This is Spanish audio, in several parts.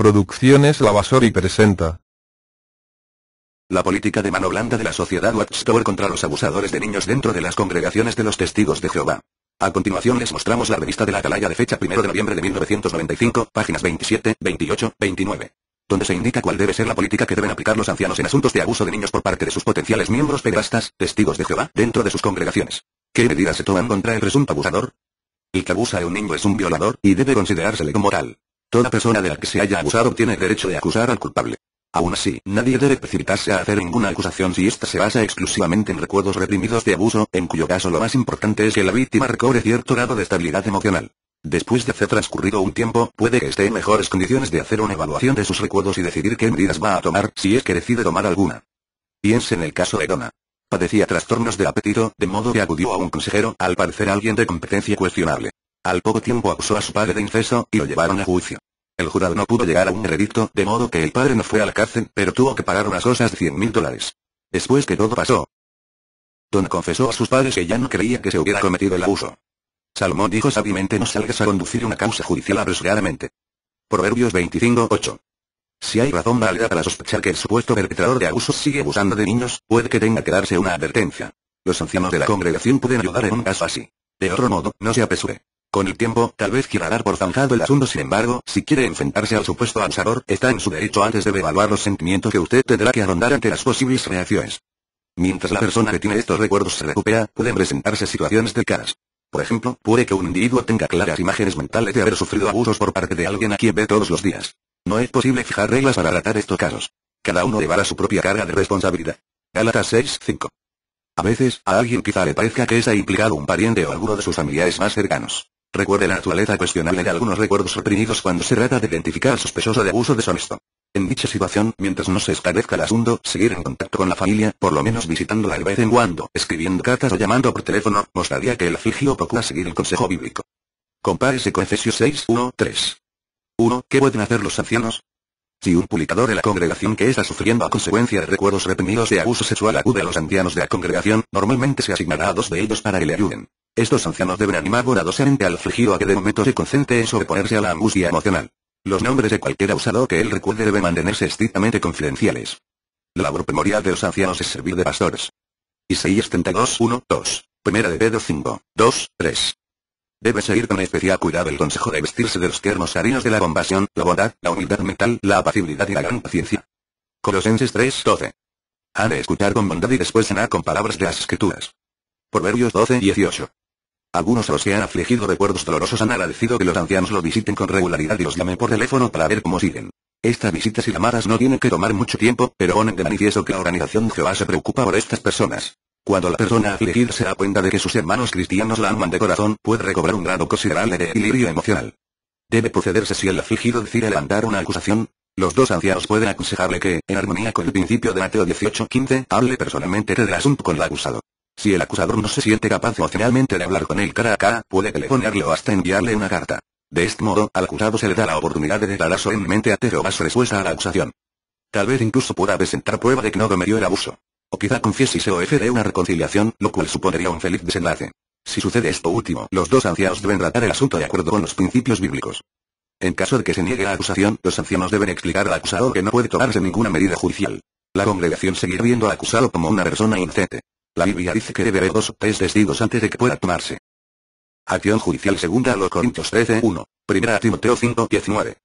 Producciones Lavasori presenta. La política de mano blanda de la Sociedad Watchtower contra los abusadores de niños dentro de las congregaciones de los Testigos de Jehová. A continuación les mostramos la revista de la Atalaya de fecha 1 de noviembre de 1995, páginas 27, 28, 29. Donde se indica cuál debe ser la política que deben aplicar los ancianos en asuntos de abuso de niños por parte de sus potenciales miembros pederastas, testigos de Jehová, dentro de sus congregaciones. ¿Qué medidas se toman contra el presunto abusador? El que abusa de un niño es un violador, y debe considerársele como tal. Toda persona de la que se haya abusado tiene el derecho de acusar al culpable. Aún así, nadie debe precipitarse a hacer ninguna acusación si ésta se basa exclusivamente en recuerdos reprimidos de abuso, en cuyo caso lo más importante es que la víctima recobre cierto grado de estabilidad emocional. Después de haber transcurrido un tiempo, puede que esté en mejores condiciones de hacer una evaluación de sus recuerdos y decidir qué medidas va a tomar, si es que decide tomar alguna. Piense en el caso de Donna. Padecía trastornos del apetito, de modo que acudió a un consejero, al parecer alguien de competencia cuestionable. Al poco tiempo acusó a su padre de incesto, y lo llevaron a juicio. El jurado no pudo llegar a un veredicto, de modo que el padre no fue a la cárcel, pero tuvo que pagar unas cosas de $100,000. Después que todo pasó, Donna confesó a sus padres que ya no creía que se hubiera cometido el abuso. Salomón dijo sabiamente: no salgas a conducir una causa judicial apresuradamente. Proverbios 25:8. Si hay razón válida para sospechar que el supuesto perpetrador de abusos sigue abusando de niños, puede que tenga que darse una advertencia. Los ancianos de la congregación pueden ayudar en un caso así. De otro modo, no se apresure. Con el tiempo, tal vez quiera dar por zanjado el asunto. Sin embargo, si quiere enfrentarse al supuesto abusador, está en su derecho. Antes debe evaluar los sentimientos que usted tendrá que arrondar ante las posibles reacciones. Mientras la persona que tiene estos recuerdos se recupera, pueden presentarse situaciones delicadas. Por ejemplo, puede que un individuo tenga claras imágenes mentales de haber sufrido abusos por parte de alguien a quien ve todos los días. No es posible fijar reglas para tratar estos casos. Cada uno llevará su propia carga de responsabilidad. Gálatas 6:5. A veces, a alguien quizá le parezca que está implicado un pariente o alguno de sus familiares más cercanos. Recuerde la naturaleza cuestionable de algunos recuerdos reprimidos cuando se trata de identificar al sospechoso de abuso deshonesto. En dicha situación, mientras no se esclarezca el asunto, seguir en contacto con la familia, por lo menos visitándola de vez en cuando, escribiendo cartas o llamando por teléfono, mostraría que el afligido procura seguir el consejo bíblico. Compárese con Efesios 6:1-3. 1. ¿Qué pueden hacer los ancianos? Si un publicador de la congregación que está sufriendo a consecuencia de recuerdos reprimidos de abuso sexual acude a los ancianos de la congregación, normalmente se asignará a 2 de ellos para que le ayuden. Estos ancianos deben animar bonadosamente al afligido a que de momento se concentre en sobreponerse a la angustia emocional. Los nombres de cualquier abusador que él recuerde deben mantenerse estrictamente confidenciales. La labor primordial de los ancianos es servir de pastores. Isaías 32:1-2. Primera de Pedro 5:2-3. Debe seguir con especial cuidado el consejo de vestirse de los tiernos harinos de la compasión, la bondad, la humildad mental, la apacibilidad y la gran paciencia. Colosenses 3:12. Han de escuchar con bondad y después sanar con palabras de las Escrituras. Proverbios 12:18. Algunos a los que han afligido recuerdos dolorosos han agradecido que los ancianos los visiten con regularidad y los llamen por teléfono para ver cómo siguen. Estas visitas y llamadas no tienen que tomar mucho tiempo, pero ponen de manifiesto que la organización de Jehová se preocupa por estas personas. Cuando la persona afligida se da cuenta de que sus hermanos cristianos la aman de corazón, puede recobrar un grado considerable de equilibrio emocional. Debe procederse si el afligido decide levantar una acusación. Los 2 ancianos pueden aconsejarle que, en armonía con el principio de Mateo 18:15, hable personalmente del asunto con el acusado. Si el acusador no se siente capaz emocionalmente de hablar con él cara a cara, puede telefonearle o hasta enviarle una carta. De este modo, al acusado se le da la oportunidad de declarar solemnemente a Jehová su respuesta a la acusación. Tal vez incluso pueda presentar prueba de que no cometió el abuso. O quizá confiese y se ofrece una reconciliación, lo cual supondría un feliz desenlace. Si sucede esto último, los 2 ancianos deben tratar el asunto de acuerdo con los principios bíblicos. En caso de que se niegue la acusación, los ancianos deben explicar al acusador que no puede tomarse ninguna medida judicial. La congregación seguirá viendo al acusado como una persona inocente. La Biblia dice que debe haber 2 o 3 testigos antes de que pueda tomarse acción judicial. Segunda a los Corintios 13:1. Primera a Timoteo 5:19.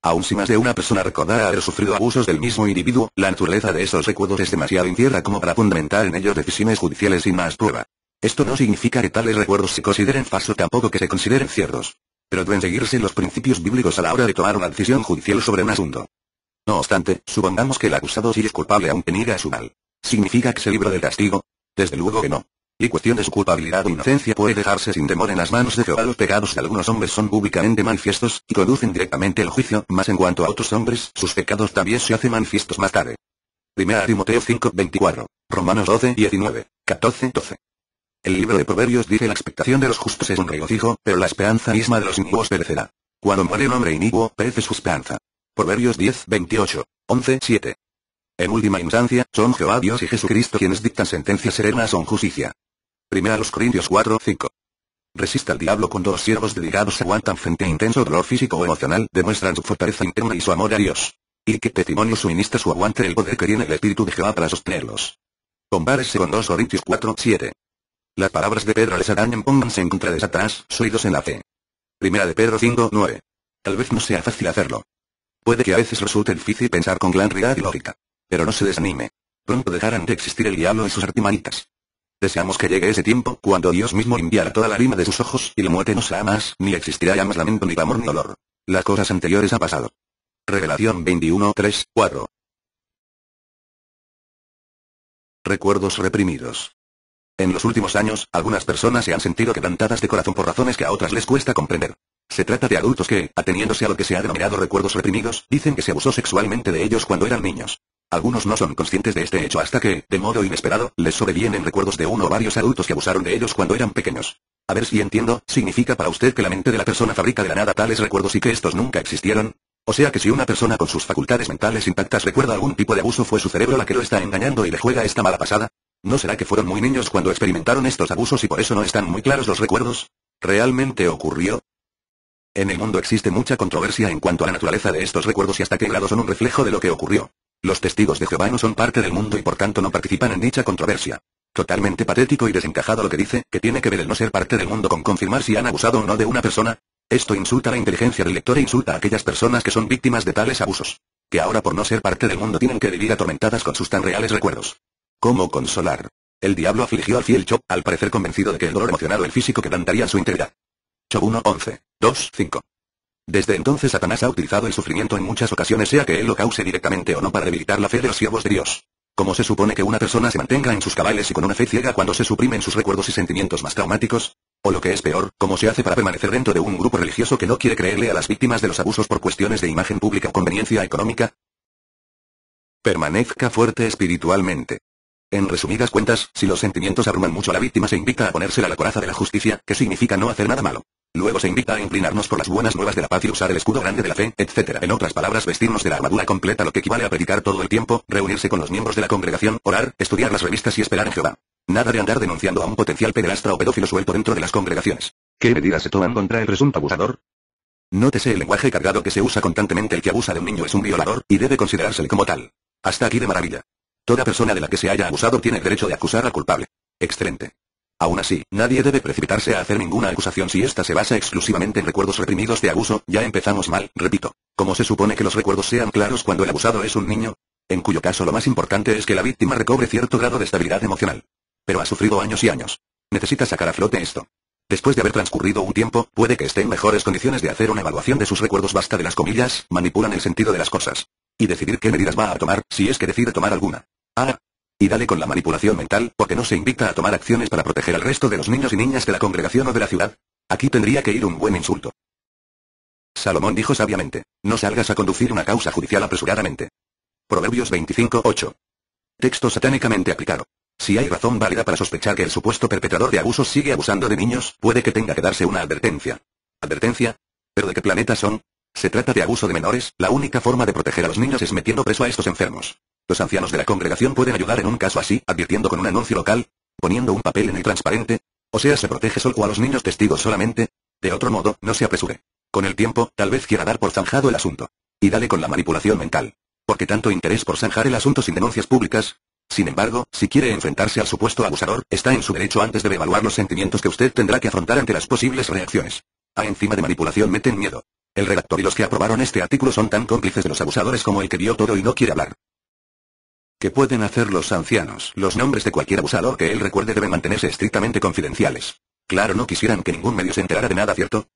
Aun si más de una persona recordara haber sufrido abusos del mismo individuo, la naturaleza de estos recuerdos es demasiado incierta como para fundamentar en ellos decisiones judiciales sin más prueba. Esto no significa que tales recuerdos se consideren falsos, tampoco que se consideren ciertos. Pero deben seguirse los principios bíblicos a la hora de tomar una decisión judicial sobre un asunto. No obstante, supongamos que el acusado sí es culpable aunque niega su mal. ¿Significa que se libra del castigo? Desde luego que no. Y cuestión de su culpabilidad o inocencia puede dejarse sin temor en las manos de Jehová. Los pecados de algunos hombres son públicamente manifiestos, y conducen directamente al juicio, mas en cuanto a otros hombres, sus pecados también se hacen manifiestos más tarde. Primera Timoteo 5:24, Romanos 12:19, 14:12. El libro de Proverbios dice: la expectación de los justos es un regocijo, pero la esperanza misma de los inicuos perecerá. Cuando muere un hombre inicuo, perece su esperanza. Proverbios 10:28, 11:7. En última instancia, son Jehová Dios y Jesucristo quienes dictan sentencias serenas con justicia. Primera a los Corintios 4:5. Resiste al diablo cuando los siervos dedicados aguantan frente a intenso dolor físico o emocional, demuestran su fortaleza interna y su amor a Dios. Y qué testimonio suministra su aguante el poder que tiene el Espíritu de Jehová para sostenerlos. Compárese con 2 Corintios 4, 7. Las palabras de Pedro les atañen, pónganse en contra de Satanás, sólidos en la fe. Primera de Pedro 5, 9. Tal vez no sea fácil hacerlo. Puede que a veces resulte difícil pensar con claridad y lógica. Pero no se desanime. Pronto dejarán de existir el diablo y sus artimañitas. Deseamos que llegue ese tiempo, cuando Dios mismo limpiará toda la lágrima de sus ojos, y la muerte no será más, ni existirá ya más lamento ni clamor ni dolor. Las cosas anteriores han pasado. Revelación 21, 3, 4. Recuerdos reprimidos. En los últimos años, algunas personas se han sentido quebrantadas de corazón por razones que a otras les cuesta comprender. Se trata de adultos que, ateniéndose a lo que se ha denominado recuerdos reprimidos, dicen que se abusó sexualmente de ellos cuando eran niños. Algunos no son conscientes de este hecho hasta que, de modo inesperado, les sobrevienen recuerdos de uno o varios adultos que abusaron de ellos cuando eran pequeños. A ver si entiendo, ¿significa para usted que la mente de la persona fabrica de la nada tales recuerdos y que estos nunca existieron? O sea que si una persona con sus facultades mentales intactas recuerda algún tipo de abuso, fue su cerebro la que lo está engañando y le juega esta mala pasada. ¿No será que fueron muy niños cuando experimentaron estos abusos y por eso no están muy claros los recuerdos? ¿Realmente ocurrió? En el mundo existe mucha controversia en cuanto a la naturaleza de estos recuerdos y hasta qué grado son un reflejo de lo que ocurrió. Los testigos de Jehová no son parte del mundo y por tanto no participan en dicha controversia. Totalmente patético y desencajado lo que dice, que tiene que ver el no ser parte del mundo con confirmar si han abusado o no de una persona. Esto insulta la inteligencia del lector e insulta a aquellas personas que son víctimas de tales abusos. Que ahora por no ser parte del mundo tienen que vivir atormentadas con sus tan reales recuerdos. ¿Cómo consolar? El diablo afligió al fiel Job, al parecer convencido de que el dolor emocional o el físico quebrantaría su integridad. Job 1, 11, 2, 5. Desde entonces Satanás ha utilizado el sufrimiento en muchas ocasiones, sea que él lo cause directamente o no, para debilitar la fe de los siervos de Dios. ¿Cómo se supone que una persona se mantenga en sus cabales y con una fe ciega cuando se suprimen sus recuerdos y sentimientos más traumáticos? O lo que es peor, ¿cómo se hace para permanecer dentro de un grupo religioso que no quiere creerle a las víctimas de los abusos por cuestiones de imagen pública o conveniencia económica? Permanezca fuerte espiritualmente. En resumidas cuentas, si los sentimientos abruman mucho a la víctima, se invita a ponérsela a la coraza de la justicia, que significa no hacer nada malo. Luego se invita a inclinarnos por las buenas nuevas de la paz y usar el escudo grande de la fe, etc. En otras palabras, vestirnos de la armadura completa, lo que equivale a predicar todo el tiempo, reunirse con los miembros de la congregación, orar, estudiar las revistas y esperar en Jehová. Nada de andar denunciando a un potencial pederastra o pedófilo suelto dentro de las congregaciones. ¿Qué medidas se toman contra el presunto abusador? Nótese el lenguaje cargado que se usa constantemente. El que abusa de un niño es un violador, y debe considerársele como tal. Hasta aquí de maravilla. Toda persona de la que se haya abusado tiene el derecho de acusar al culpable. Excelente. Aún así, nadie debe precipitarse a hacer ninguna acusación si ésta se basa exclusivamente en recuerdos reprimidos de abuso. Ya empezamos mal, repito. ¿Cómo se supone que los recuerdos sean claros cuando el abusado es un niño? En cuyo caso lo más importante es que la víctima recobre cierto grado de estabilidad emocional. Pero ha sufrido años y años. Necesita sacar a flote esto. Después de haber transcurrido un tiempo, puede que esté en mejores condiciones de hacer una evaluación de sus recuerdos. Basta de las comillas, manipulan el sentido de las cosas. Y decidir qué medidas va a tomar, si es que decide tomar alguna. Y dale con la manipulación mental, porque no se invita a tomar acciones para proteger al resto de los niños y niñas de la congregación o de la ciudad. Aquí tendría que ir un buen insulto. Salomón dijo sabiamente, no salgas a conducir una causa judicial apresuradamente. Proverbios 25, 8. Texto satánicamente aplicado. Si hay razón válida para sospechar que el supuesto perpetrador de abusos sigue abusando de niños, puede que tenga que darse una advertencia. ¿Advertencia? ¿Pero de qué planeta son? Se trata de abuso de menores. La única forma de proteger a los niños es metiendo preso a estos enfermos. Los ancianos de la congregación pueden ayudar en un caso así, advirtiendo con un anuncio local, poniendo un papel en el transparente. O sea, se protege solo a los niños testigos solamente. De otro modo, no se apresure. Con el tiempo, tal vez quiera dar por zanjado el asunto. Y dale con la manipulación mental. ¿Por qué tanto interés por zanjar el asunto sin denuncias públicas? Sin embargo, si quiere enfrentarse al supuesto abusador, está en su derecho. Antes debe evaluar los sentimientos que usted tendrá que afrontar ante las posibles reacciones. Encima de manipulación meten miedo. El redactor y los que aprobaron este artículo son tan cómplices de los abusadores como el que vio todo y no quiere hablar. ¿Qué pueden hacer los ancianos? Los nombres de cualquier abusador que él recuerde deben mantenerse estrictamente confidenciales. Claro, no quisieran que ningún medio se enterara de nada, ¿cierto?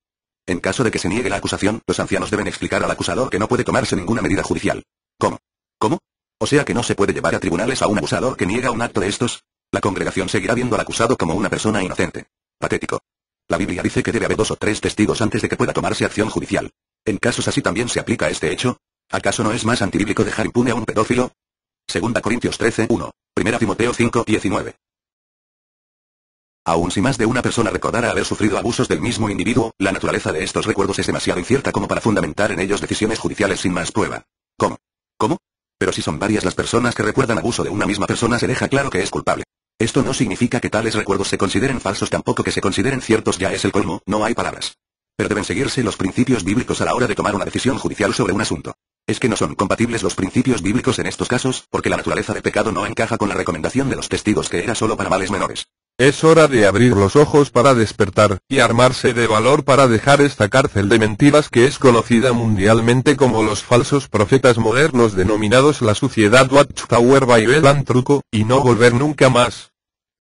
En caso de que se niegue la acusación, los ancianos deben explicar al acusador que no puede tomarse ninguna medida judicial. ¿Cómo? ¿Cómo? O sea que no se puede llevar a tribunales a un abusador que niega un acto de estos. La congregación seguirá viendo al acusado como una persona inocente. Patético. La Biblia dice que debe haber 2 o 3 testigos antes de que pueda tomarse acción judicial. ¿En casos así también se aplica este hecho? ¿Acaso no es más antibíblico dejar impune a un pedófilo? 2 Corintios 13, 1. 1 Timoteo 5, 19. Aun si más de una persona recordara haber sufrido abusos del mismo individuo, la naturaleza de estos recuerdos es demasiado incierta como para fundamentar en ellos decisiones judiciales sin más prueba. ¿Cómo? ¿Cómo? Pero si son varias las personas que recuerdan abuso de una misma persona, se deja claro que es culpable. Esto no significa que tales recuerdos se consideren falsos, tampoco que se consideren ciertos, ya es el colmo, no hay palabras. Pero deben seguirse los principios bíblicos a la hora de tomar una decisión judicial sobre un asunto. Es que no son compatibles los principios bíblicos en estos casos, porque la naturaleza de pecado no encaja con la recomendación de los testigos que era solo para males menores. Es hora de abrir los ojos para despertar, y armarse de valor para dejar esta cárcel de mentiras que es conocida mundialmente como los falsos profetas modernos denominados la Sociedad Watchtower Bible and Truco, y no volver nunca más.